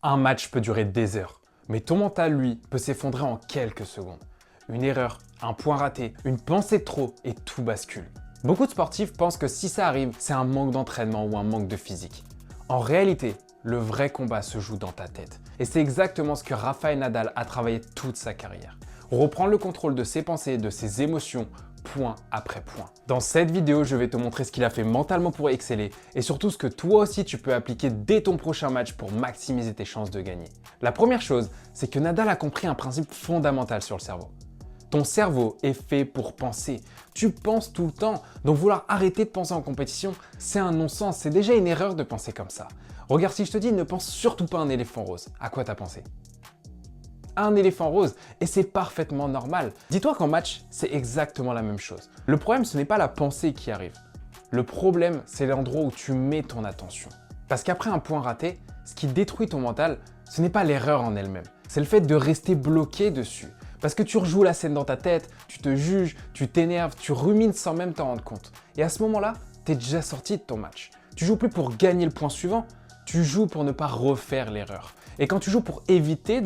Un match peut durer des heures, mais ton mental, lui, peut s'effondrer en quelques secondes. Une erreur, un point raté, une pensée de trop et tout bascule. Beaucoup de sportifs pensent que si ça arrive, c'est un manque d'entraînement ou un manque de physique. En réalité, le vrai combat se joue dans ta tête. Et c'est exactement ce que Rafael Nadal a travaillé toute sa carrière. Reprendre le contrôle de ses pensées, de ses émotions, point après point. Dans cette vidéo, je vais te montrer ce qu'il a fait mentalement pour exceller et surtout ce que toi aussi tu peux appliquer dès ton prochain match pour maximiser tes chances de gagner. La première chose, c'est que Nadal a compris un principe fondamental sur le cerveau. Ton cerveau est fait pour penser. Tu penses tout le temps, donc vouloir arrêter de penser en compétition, c'est un non-sens, c'est déjà une erreur de penser comme ça. Regarde, si je te dis ne pense surtout pas à un éléphant rose, à quoi t'as pensé? Un éléphant rose, et c'est parfaitement normal. Dis-toi qu'en match, c'est exactement la même chose. Le problème, ce n'est pas la pensée qui arrive. Le problème, c'est l'endroit où tu mets ton attention. Parce qu'après un point raté, ce qui détruit ton mental, ce n'est pas l'erreur en elle-même, c'est le fait de rester bloqué dessus. Parce que tu rejoues la scène dans ta tête, tu te juges, tu t'énerves, tu rumines sans même t'en rendre compte. Et à ce moment-là, tu es déjà sorti de ton match. Tu joues plus pour gagner le point suivant, tu joues pour ne pas refaire l'erreur. Et quand tu joues pour éviter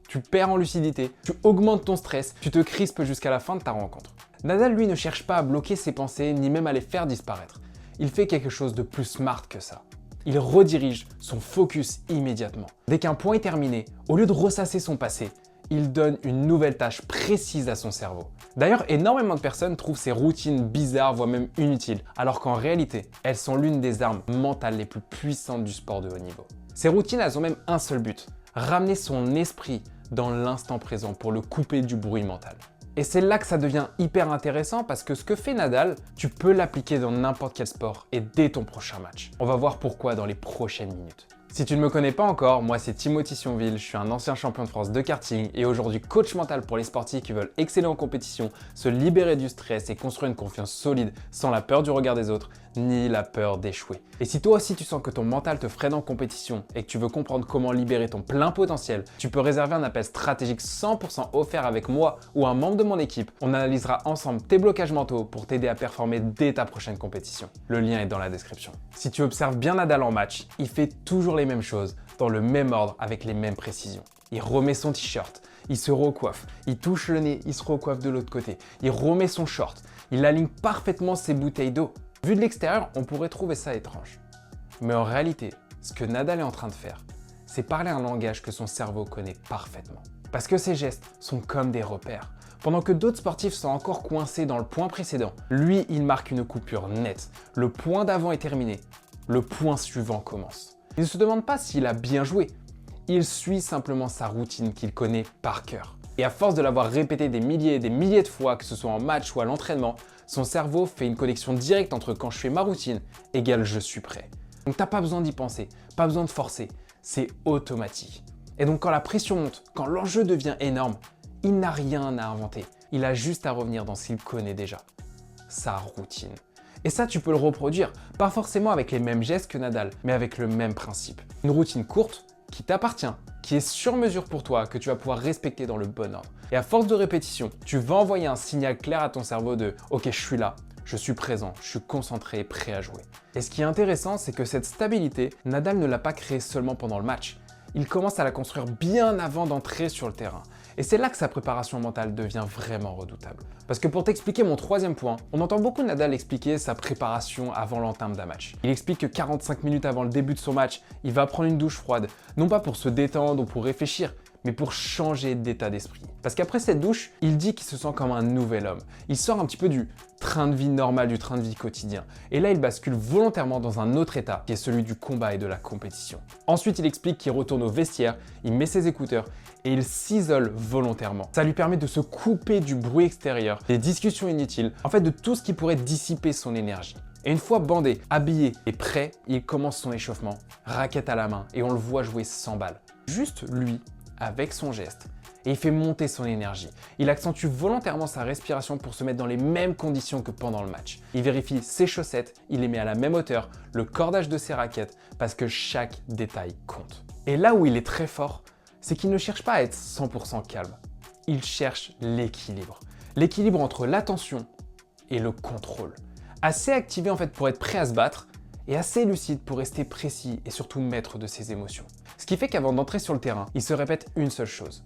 tu perds en lucidité, tu augmentes ton stress, tu te crispes jusqu'à la fin de ta rencontre. Nadal, lui, ne cherche pas à bloquer ses pensées, ni même à les faire disparaître. Il fait quelque chose de plus smart que ça. Il redirige son focus immédiatement. Dès qu'un point est terminé, au lieu de ressasser son passé, il donne une nouvelle tâche précise à son cerveau. D'ailleurs, énormément de personnes trouvent ces routines bizarres, voire même inutiles, alors qu'en réalité, elles sont l'une des armes mentales les plus puissantes du sport de haut niveau. Ces routines, elles ont même un seul but, ramener son esprit dans l'instant présent pour le couper du bruit mental. Et c'est là que ça devient hyper intéressant parce que ce que fait Nadal, tu peux l'appliquer dans n'importe quel sport et dès ton prochain match. On va voir pourquoi dans les prochaines minutes. Si tu ne me connais pas encore, moi c'est Timothy Sionville, je suis un ancien champion de France de karting et aujourd'hui coach mental pour les sportifs qui veulent exceller en compétition, se libérer du stress et construire une confiance solide sans la peur du regard des autres, ni la peur d'échouer. Et si toi aussi tu sens que ton mental te freine en compétition et que tu veux comprendre comment libérer ton plein potentiel, tu peux réserver un appel stratégique 100% offert avec moi ou un membre de mon équipe. On analysera ensemble tes blocages mentaux pour t'aider à performer dès ta prochaine compétition. Le lien est dans la description. Si tu observes bien Nadal en match, il fait toujours les mêmes choses, dans le même ordre, avec les mêmes précisions. Il remet son t-shirt, il se recoiffe, il touche le nez, il se recoiffe de l'autre côté, il remet son short, il aligne parfaitement ses bouteilles d'eau. Vu de l'extérieur, on pourrait trouver ça étrange. Mais en réalité, ce que Nadal est en train de faire, c'est parler un langage que son cerveau connaît parfaitement. Parce que ses gestes sont comme des repères. Pendant que d'autres sportifs sont encore coincés dans le point précédent, lui, il marque une coupure nette. Le point d'avant est terminé, le point suivant commence. Il ne se demande pas s'il a bien joué, il suit simplement sa routine qu'il connaît par cœur. Et à force de l'avoir répété des milliers et des milliers de fois, que ce soit en match ou à l'entraînement, son cerveau fait une connexion directe entre quand je fais ma routine égale je suis prêt. Donc t'as pas besoin d'y penser, pas besoin de forcer, c'est automatique. Et donc quand la pression monte, quand l'enjeu devient énorme, il n'a rien à inventer. Il a juste à revenir dans ce qu'il connaît déjà, sa routine. Et ça, tu peux le reproduire, pas forcément avec les mêmes gestes que Nadal, mais avec le même principe. Une routine courte, qui t'appartient, qui est sur mesure pour toi, que tu vas pouvoir respecter dans le bon ordre. Et à force de répétition, tu vas envoyer un signal clair à ton cerveau de « Ok, je suis là, je suis présent, je suis concentré, prêt à jouer ». Et ce qui est intéressant, c'est que cette stabilité, Nadal ne l'a pas créée seulement pendant le match. Il commence à la construire bien avant d'entrer sur le terrain. Et c'est là que sa préparation mentale devient vraiment redoutable. Parce que pour t'expliquer mon troisième point, on entend beaucoup Nadal expliquer sa préparation avant l'entame d'un match. Il explique que 45 minutes avant le début de son match, il va prendre une douche froide, non pas pour se détendre ou pour réfléchir, mais pour changer d'état d'esprit. Parce qu'après cette douche, il dit qu'il se sent comme un nouvel homme. Il sort un petit peu du train de vie normal, du train de vie quotidien. Et là, il bascule volontairement dans un autre état, qui est celui du combat et de la compétition. Ensuite, il explique qu'il retourne au vestiaire, il met ses écouteurs et il s'isole volontairement. Ça lui permet de se couper du bruit extérieur, des discussions inutiles, en fait de tout ce qui pourrait dissiper son énergie. Et une fois bandé, habillé et prêt, il commence son échauffement, raquette à la main, et on le voit jouer sans balle. Juste lui, avec son geste. Et il fait monter son énergie. Il accentue volontairement sa respiration pour se mettre dans les mêmes conditions que pendant le match. Il vérifie ses chaussettes, il les met à la même hauteur, le cordage de ses raquettes, parce que chaque détail compte. Et là où il est très fort, c'est qu'il ne cherche pas à être 100% calme. Il cherche l'équilibre. L'équilibre entre l'attention et le contrôle. Assez activé en fait pour être prêt à se battre, et assez lucide pour rester précis et surtout maître de ses émotions. Ce qui fait qu'avant d'entrer sur le terrain, il se répète une seule chose.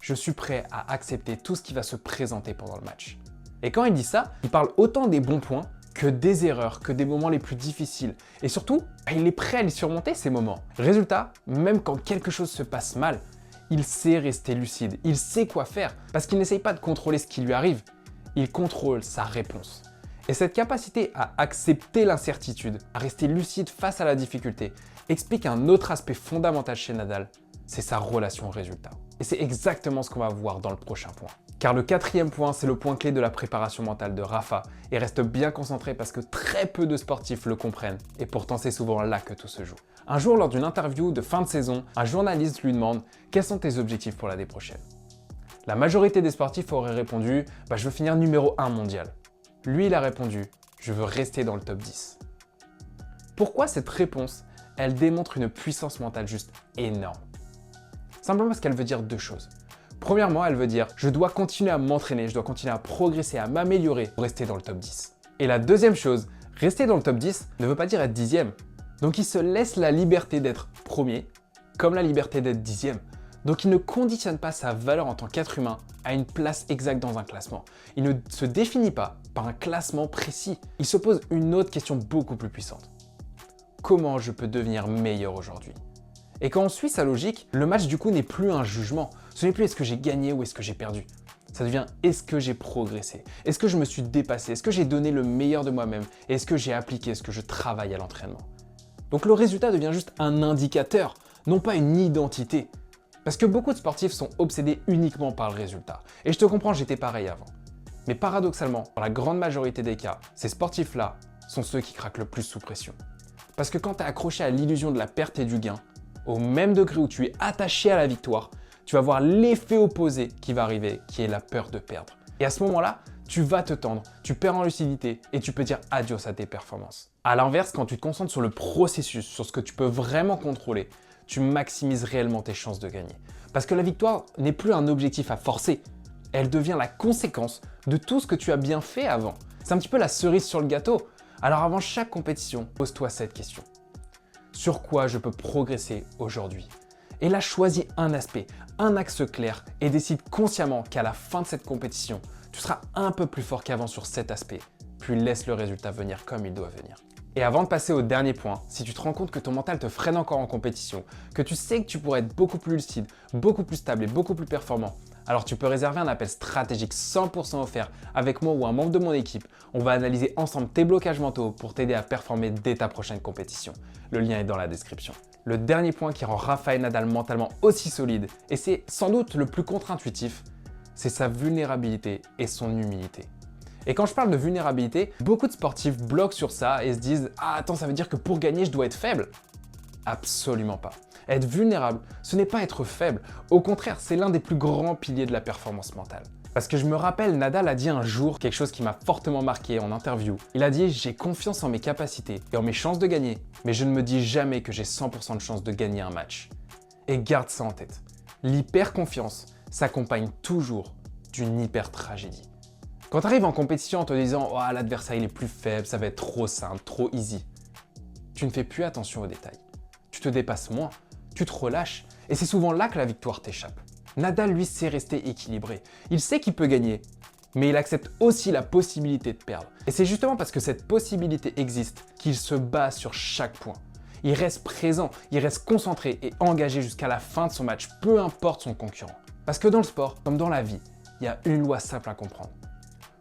Je suis prêt à accepter tout ce qui va se présenter pendant le match. Et quand il dit ça, il parle autant des bons points que des erreurs, que des moments les plus difficiles. Et surtout, il est prêt à les surmonter ces moments. Résultat, même quand quelque chose se passe mal, il sait rester lucide, il sait quoi faire, parce qu'il n'essaye pas de contrôler ce qui lui arrive, il contrôle sa réponse. Et cette capacité à accepter l'incertitude, à rester lucide face à la difficulté, explique un autre aspect fondamental chez Nadal, c'est sa relation au résultat. Et c'est exactement ce qu'on va voir dans le prochain point. Car le quatrième point, c'est le point clé de la préparation mentale de Rafa, et reste bien concentré parce que très peu de sportifs le comprennent, et pourtant c'est souvent là que tout se joue. Un jour, lors d'une interview de fin de saison, un journaliste lui demande « Quels sont tes objectifs pour l'année prochaine ?» La majorité des sportifs auraient répondu « Je veux finir numéro 1 mondial ». Lui, il a répondu « Je veux rester dans le top 10 ». Pourquoi cette réponse? Elle démontre une puissance mentale juste énorme. Simplement parce qu'elle veut dire deux choses. Premièrement, elle veut dire « Je dois continuer à m'entraîner, je dois continuer à progresser, à m'améliorer pour rester dans le top 10 ». Et la deuxième chose, rester dans le top 10 ne veut pas dire être 10e. Donc il se laisse la liberté d'être premier, comme la liberté d'être 10e. Donc il ne conditionne pas sa valeur en tant qu'être humain à une place exacte dans un classement. Il ne se définit pas par un classement précis. Il se pose une autre question beaucoup plus puissante. Comment je peux devenir meilleur aujourd'hui? Et quand on suit sa logique, le match du coup n'est plus un jugement. Ce n'est plus est-ce que j'ai gagné ou est-ce que j'ai perdu. Ça devient est-ce que j'ai progressé? Est-ce que je me suis dépassé? Est-ce que j'ai donné le meilleur de moi-même? Et est-ce que j'ai appliqué? Est-ce que je travaille à l'entraînement? Donc le résultat devient juste un indicateur, non pas une identité. Parce que beaucoup de sportifs sont obsédés uniquement par le résultat. Et je te comprends, j'étais pareil avant. Mais paradoxalement, dans la grande majorité des cas, ces sportifs-là sont ceux qui craquent le plus sous pression. Parce que quand tu es accroché à l'illusion de la perte et du gain, au même degré où tu es attaché à la victoire, tu vas voir l'effet opposé qui va arriver, qui est la peur de perdre. Et à ce moment-là, tu vas te tendre, tu perds en lucidité et tu peux dire adios à tes performances. À l'inverse, quand tu te concentres sur le processus, sur ce que tu peux vraiment contrôler, tu maximises réellement tes chances de gagner. Parce que la victoire n'est plus un objectif à forcer, elle devient la conséquence de tout ce que tu as bien fait avant. C'est un petit peu la cerise sur le gâteau. Alors avant chaque compétition, pose-toi cette question. Sur quoi je peux progresser aujourd'hui? Et là, choisis un aspect, un axe clair et décide consciemment qu'à la fin de cette compétition, tu seras un peu plus fort qu'avant sur cet aspect, puis laisse le résultat venir comme il doit venir. Et avant de passer au dernier point, si tu te rends compte que ton mental te freine encore en compétition, que tu sais que tu pourrais être beaucoup plus lucide, beaucoup plus stable et beaucoup plus performant, alors tu peux réserver un appel stratégique 100% offert avec moi ou un membre de mon équipe. On va analyser ensemble tes blocages mentaux pour t'aider à performer dès ta prochaine compétition. Le lien est dans la description. Le dernier point qui rend Rafael Nadal mentalement aussi solide, et c'est sans doute le plus contre-intuitif, c'est sa vulnérabilité et son humilité. Et quand je parle de vulnérabilité, beaucoup de sportifs bloquent sur ça et se disent « Ah attends, ça veut dire que pour gagner, je dois être faible ?» Absolument pas. Être vulnérable, ce n'est pas être faible. Au contraire, c'est l'un des plus grands piliers de la performance mentale. Parce que je me rappelle, Nadal a dit un jour quelque chose qui m'a fortement marqué en interview. Il a dit « J'ai confiance en mes capacités et en mes chances de gagner, mais je ne me dis jamais que j'ai 100% de chance de gagner un match. » Et garde ça en tête. L'hyper-confiance s'accompagne toujours d'une hyper-tragédie. Quand tu arrives en compétition en te disant « Oh, l'adversaire il est plus faible, ça va être trop simple, trop easy », tu ne fais plus attention aux détails. Tu te dépasses moins, tu te relâches, et c'est souvent là que la victoire t'échappe. Nadal, lui, sait rester équilibré. Il sait qu'il peut gagner, mais il accepte aussi la possibilité de perdre. Et c'est justement parce que cette possibilité existe qu'il se bat sur chaque point. Il reste présent, il reste concentré et engagé jusqu'à la fin de son match, peu importe son concurrent. Parce que dans le sport, comme dans la vie, il y a une loi simple à comprendre.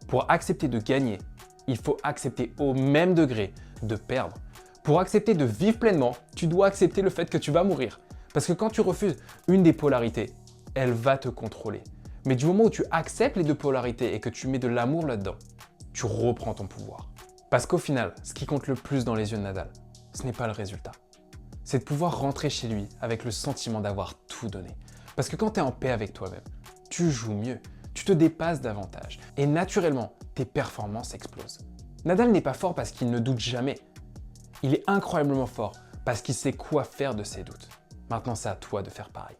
Pour accepter de gagner, il faut accepter au même degré de perdre. Pour accepter de vivre pleinement, tu dois accepter le fait que tu vas mourir. Parce que quand tu refuses une des polarités, elle va te contrôler. Mais du moment où tu acceptes les deux polarités et que tu mets de l'amour là-dedans, tu reprends ton pouvoir. Parce qu'au final, ce qui compte le plus dans les yeux de Nadal, ce n'est pas le résultat. C'est de pouvoir rentrer chez lui avec le sentiment d'avoir tout donné. Parce que quand tu es en paix avec toi-même, tu joues mieux, tu te dépasses davantage. Et naturellement, tes performances explosent. Nadal n'est pas fort parce qu'il ne doute jamais. Il est incroyablement fort parce qu'il sait quoi faire de ses doutes. Maintenant, c'est à toi de faire pareil.